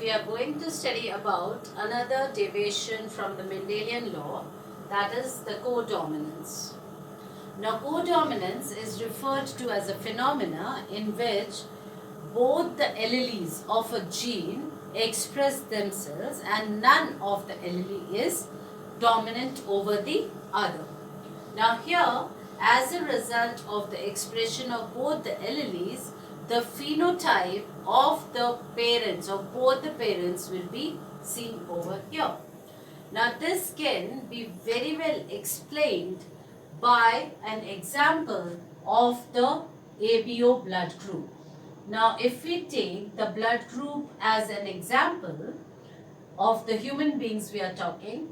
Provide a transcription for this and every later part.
we are going to study about another deviation from the Mendelian law, that is the codominance. Now, codominance is referred to as a phenomena in which both the alleles of a gene express themselves and none of the allele is dominant over the other. Now here, as a result of the expression of both the alleles, the phenotype of the parents, of both the parents, will be seen over here. Now this can be very well explained by an example of the ABO blood group. Now if we take the blood group as an example of the human beings we are talking,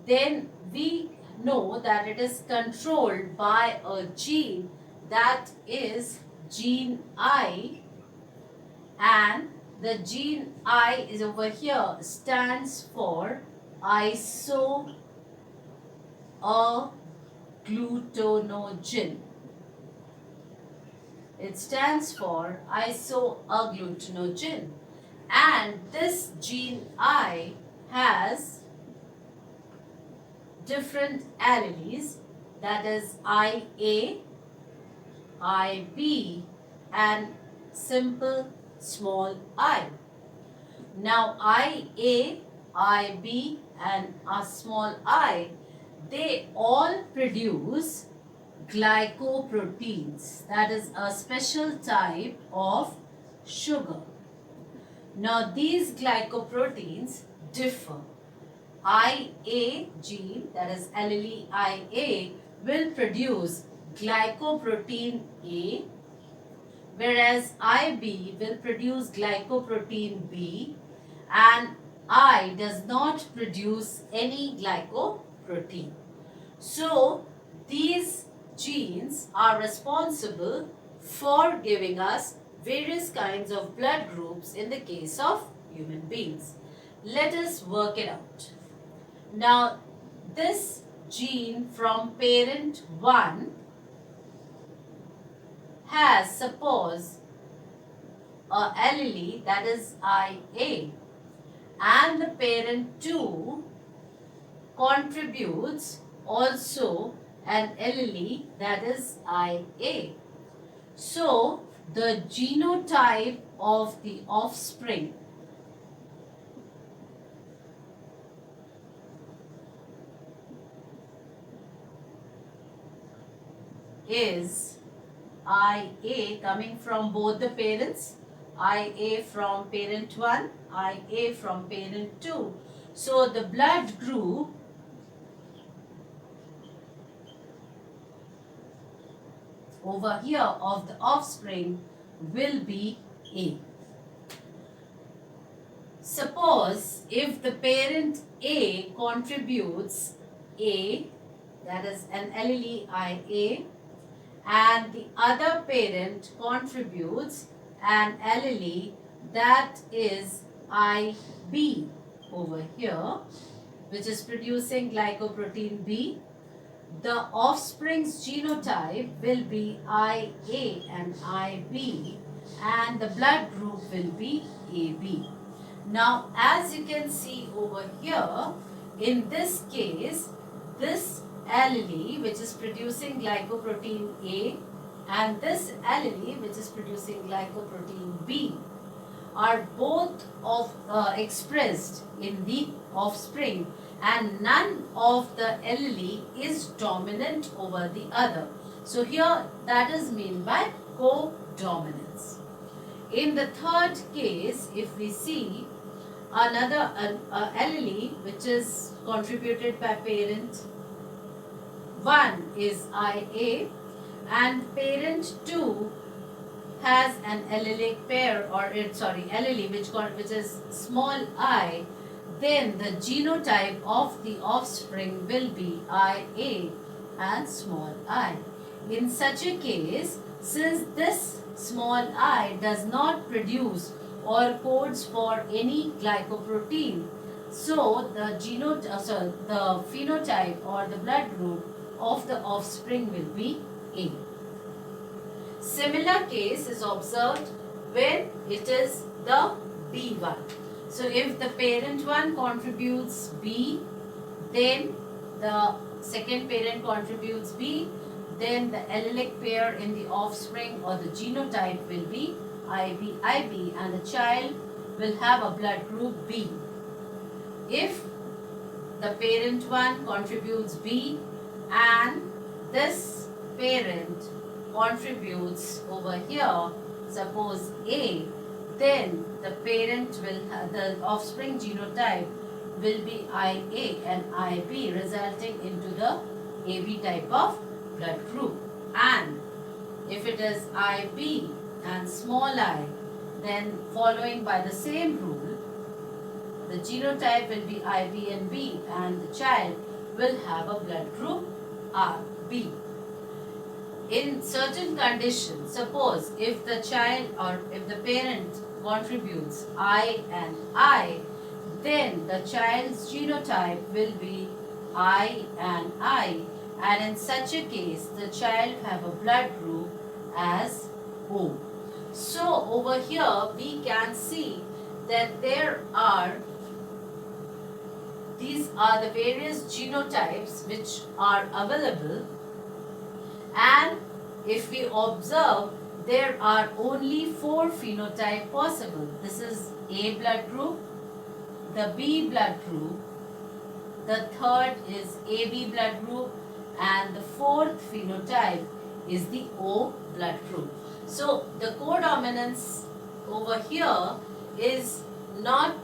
then we know that it is controlled by a gene, that is gene I, and the gene I is over here, stands for isoagglutinogen. It stands for isoagglutinogen, and this gene I has different alleles, that is IA, IB and simple small I. Now IA, IB and a small I, they all produce glycoproteins, that is a special type of sugar. Now these glycoproteins differ. IA gene, that is allele IA, will produce glycoprotein A, whereas IB will produce glycoprotein B, and I does not produce any glycoprotein. So these genes are responsible for giving us various kinds of blood groups in the case of human beings. Let us work it out. Now, this gene from parent 1 has, suppose, a allele, that is IA, and the parent 2 contributes also an allele, that is IA. So, the genotype of the offspring is IA coming from both the parents, IA from parent 1, IA from parent 2. So the blood group over here of the offspring will be A. Suppose if the parent A contributes A, that is an allele IA, and the other parent contributes an allele, that is IB over here, which is producing glycoprotein B, the offspring's genotype will be IA and IB, and the blood group will be AB. Now, as you can see over here, in this case, this allele which is producing glycoprotein A and this allele which is producing glycoprotein B are both expressed in the offspring, and none of the allele is dominant over the other. So here that is meant by codominance. In the third case, if we see another allele which is contributed by parent 1 is IA and parent 2 has an allelic pair, or allele which is small I, then the genotype of the offspring will be IA and small I. In such a case, since this small I does not produce or codes for any glycoprotein, so the phenotype or the blood group of the offspring will be A. Similar case is observed when it is the B1. So if the parent one contributes B, then the second parent contributes B, then the allelic pair in the offspring or the genotype will be IB, and the child will have a blood group B. If the parent one contributes B and this parent contributes over here, suppose A, then the parent will have, the offspring genotype will be IA and IB, resulting into the AB type of blood group. And if it is IB and small I, then following by the same rule, the genotype will be IB and B, and the child will have a blood group RB. In certain conditions, suppose if the child or if the parent contributes I and I, then the child's genotype will be I and I, and in such a case the child have a blood group as O. So over here we can see that these are the various genotypes which are available, and if we observe, there are only 4 phenotypes possible. This is A blood group, the B blood group, the third is AB blood group, and the fourth phenotype is the O blood group. So the codominance over here is not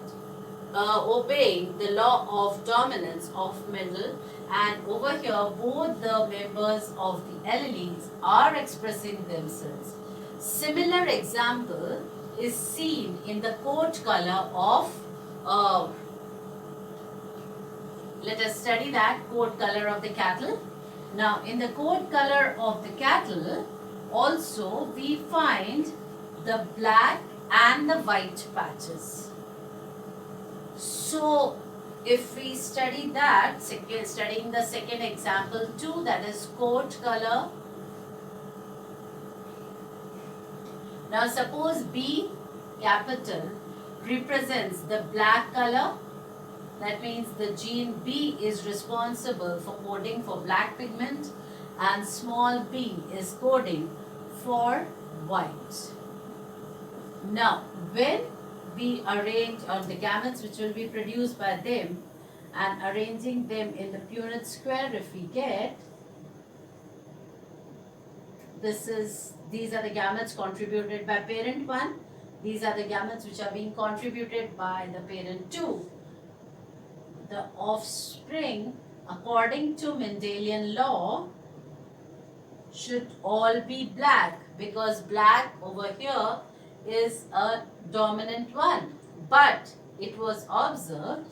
obeying the law of dominance of Mendel, and over here both the members of the alleles are expressing themselves. Similar example is seen in the coat color of let us study that coat color of the cattle. Now in the coat color of the cattle also we find the black and the white patches. So if we study that, studying the second example too, that is coat color. Now suppose B capital represents the black color. That means the gene B is responsible for coding for black pigment, and small b is coding for white. Now when we arrange on the gametes which will be produced by them and arranging them in the Punnett square, if we get these are the gametes contributed by parent 1, these are the gametes which are being contributed by the parent 2. The offspring according to Mendelian law should all be black, because black over here is a dominant one. But it was observed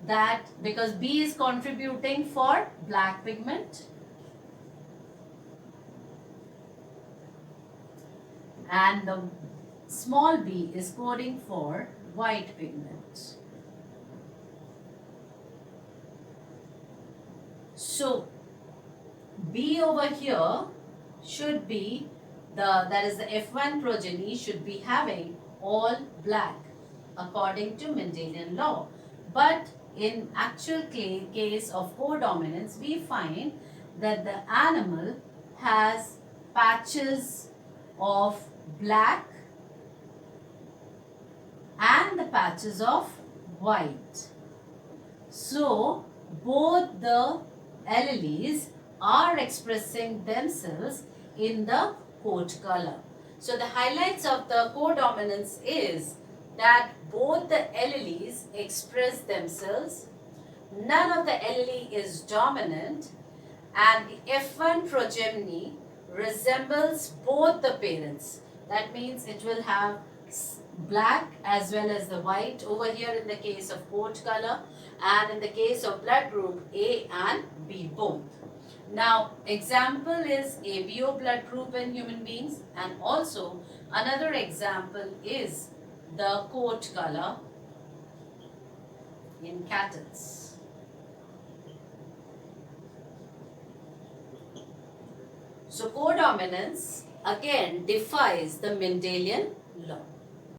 that because B is contributing for black pigment and the small b is coding for white pigment. So B over here should be that is the F1 progeny should be having all black according to Mendelian law. But in actual case of codominance, we find that the animal has patches of black and the patches of white. So both the alleles are expressing themselves in the coat color. So the highlights of the codominance is that both the alleles express themselves, none of the allele is dominant, and the F1 progeny resembles both the parents. That means it will have black as well as the white over here in the case of coat color, and in the case of blood group A and B both. Now example is ABO blood group in human beings, and also another example is the coat color in cattle. So codominance again defies the Mendelian law.